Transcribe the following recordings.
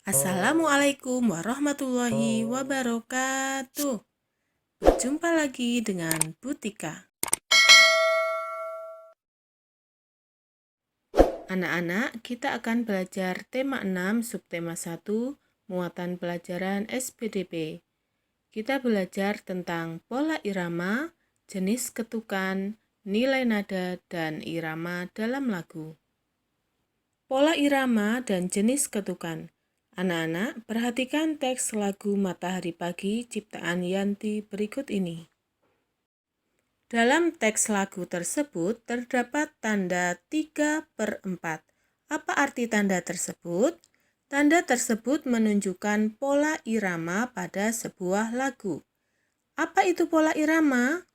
Assalamualaikum warahmatullahi wabarakatuh. Berjumpa lagi dengan Butika. Anak-anak, kita akan belajar tema 6 subtema 1 muatan pelajaran SPDP. Kita belajar tentang pola irama, jenis ketukan, nilai nada, dan irama dalam lagu. Pola irama dan jenis ketukan. Anak-anak, perhatikan teks lagu Matahari Pagi ciptaan Yanti berikut ini. Dalam teks lagu tersebut terdapat tanda 3/4. Apa arti tanda tersebut? Tanda tersebut menunjukkan pola irama pada sebuah lagu. Apa itu pola irama?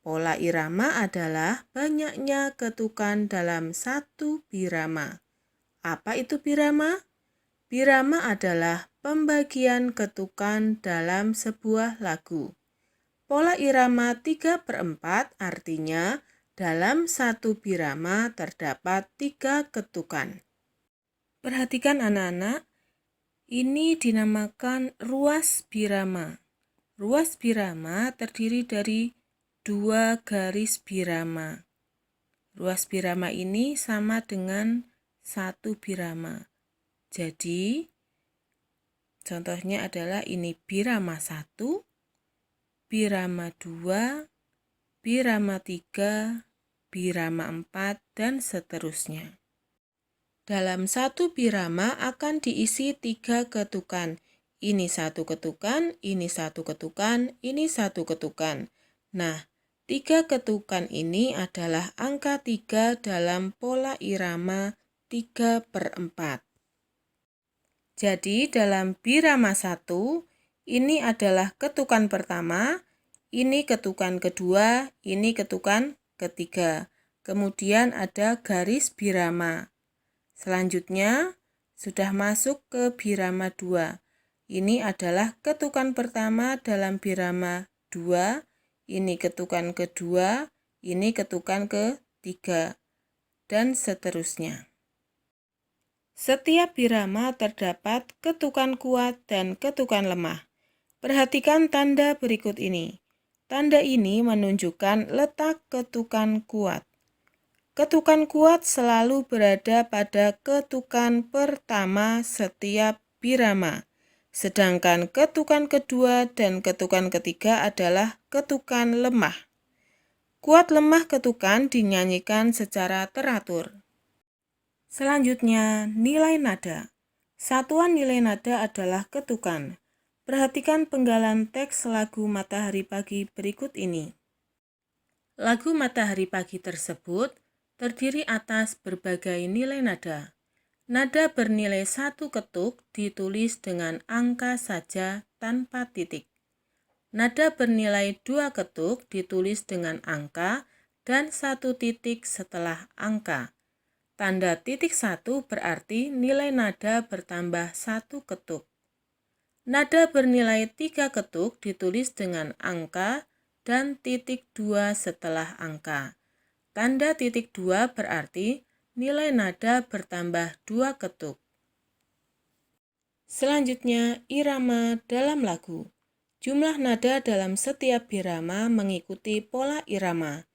Pola irama adalah banyaknya ketukan dalam satu birama. Apa itu birama? Birama adalah pembagian ketukan dalam sebuah lagu. Pola irama 3/4 artinya dalam satu birama terdapat 3 ketukan. Perhatikan anak-anak, ini dinamakan ruas birama. Ruas birama terdiri dari 2 garis birama. Ruas birama ini sama dengan 1 birama. Jadi, contohnya adalah ini birama 1, birama 2, birama 3, birama 4, dan seterusnya. Dalam satu birama akan diisi 3 ketukan. Ini 1 ketukan, ini 1 ketukan, ini 1 ketukan. Nah, 3 ketukan ini adalah angka 3 dalam pola irama 3/4. Jadi dalam birama 1, ini adalah ketukan pertama, ini ketukan kedua, ini ketukan ketiga. Kemudian ada garis birama. Selanjutnya sudah masuk ke birama 2. Ini adalah ketukan pertama dalam birama 2, ini ketukan kedua, ini ketukan ketiga, dan seterusnya. Setiap birama terdapat ketukan kuat dan ketukan lemah. Perhatikan tanda berikut ini. Tanda ini menunjukkan letak ketukan kuat. Ketukan kuat selalu berada pada ketukan pertama setiap birama, sedangkan ketukan kedua dan ketukan ketiga adalah ketukan lemah. Kuat lemah ketukan dinyanyikan secara teratur. Selanjutnya, nilai nada. Satuan nilai nada adalah ketukan. Perhatikan penggalan teks lagu Matahari Pagi berikut ini. Lagu Matahari Pagi tersebut terdiri atas berbagai nilai nada. Nada bernilai 1 ketuk ditulis dengan angka saja tanpa titik. Nada bernilai 2 ketuk ditulis dengan angka dan 1 titik setelah angka. Tanda titik 1 berarti nilai nada bertambah 1 ketuk. Nada bernilai 3 ketuk ditulis dengan angka dan titik 2 setelah angka. Tanda titik 2 berarti nilai nada bertambah 2 ketuk. Selanjutnya, irama dalam lagu. Jumlah nada dalam setiap birama mengikuti pola irama.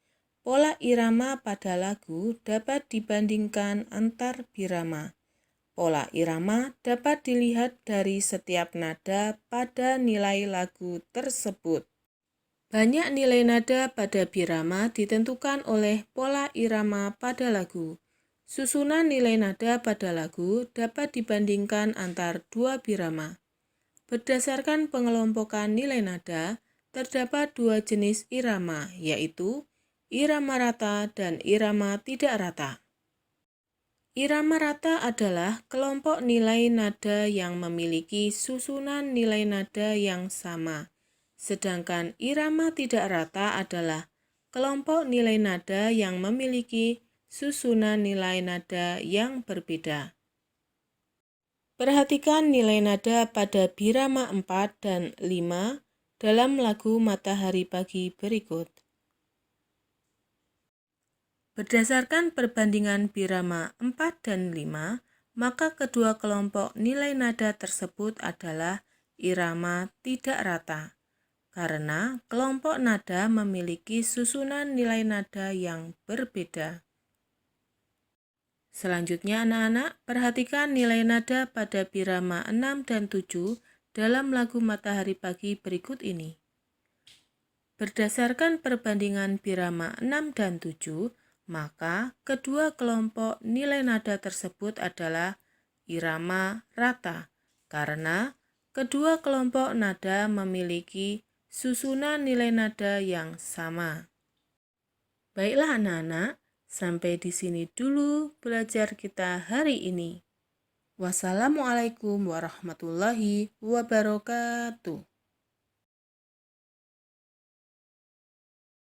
Pola irama pada lagu dapat dibandingkan antar birama. Pola irama dapat dilihat dari setiap nada pada nilai lagu tersebut. Banyak nilai nada pada birama ditentukan oleh pola irama pada lagu. Susunan nilai nada pada lagu dapat dibandingkan antar 2 birama. Berdasarkan pengelompokan nilai nada, terdapat 2 jenis irama, yaitu irama rata dan irama tidak rata. Irama rata adalah kelompok nilai nada yang memiliki susunan nilai nada yang sama. Sedangkan irama tidak rata adalah kelompok nilai nada yang memiliki susunan nilai nada yang berbeda. Perhatikan nilai nada pada birama 4 dan 5 dalam lagu Matahari Pagi berikut. Berdasarkan perbandingan birama 4 dan 5, maka kedua kelompok nilai nada tersebut adalah irama tidak rata, karena kelompok nada memiliki susunan nilai nada yang berbeda. Selanjutnya anak-anak, perhatikan nilai nada pada birama 6 dan 7 dalam lagu Matahari Pagi berikut ini. Berdasarkan perbandingan birama 6 dan 7, maka kedua kelompok nilai nada tersebut adalah irama rata, karena kedua kelompok nada memiliki susunan nilai nada yang sama. Baiklah anak-anak, sampai di sini dulu belajar kita hari ini. Wassalamualaikum warahmatullahi wabarakatuh.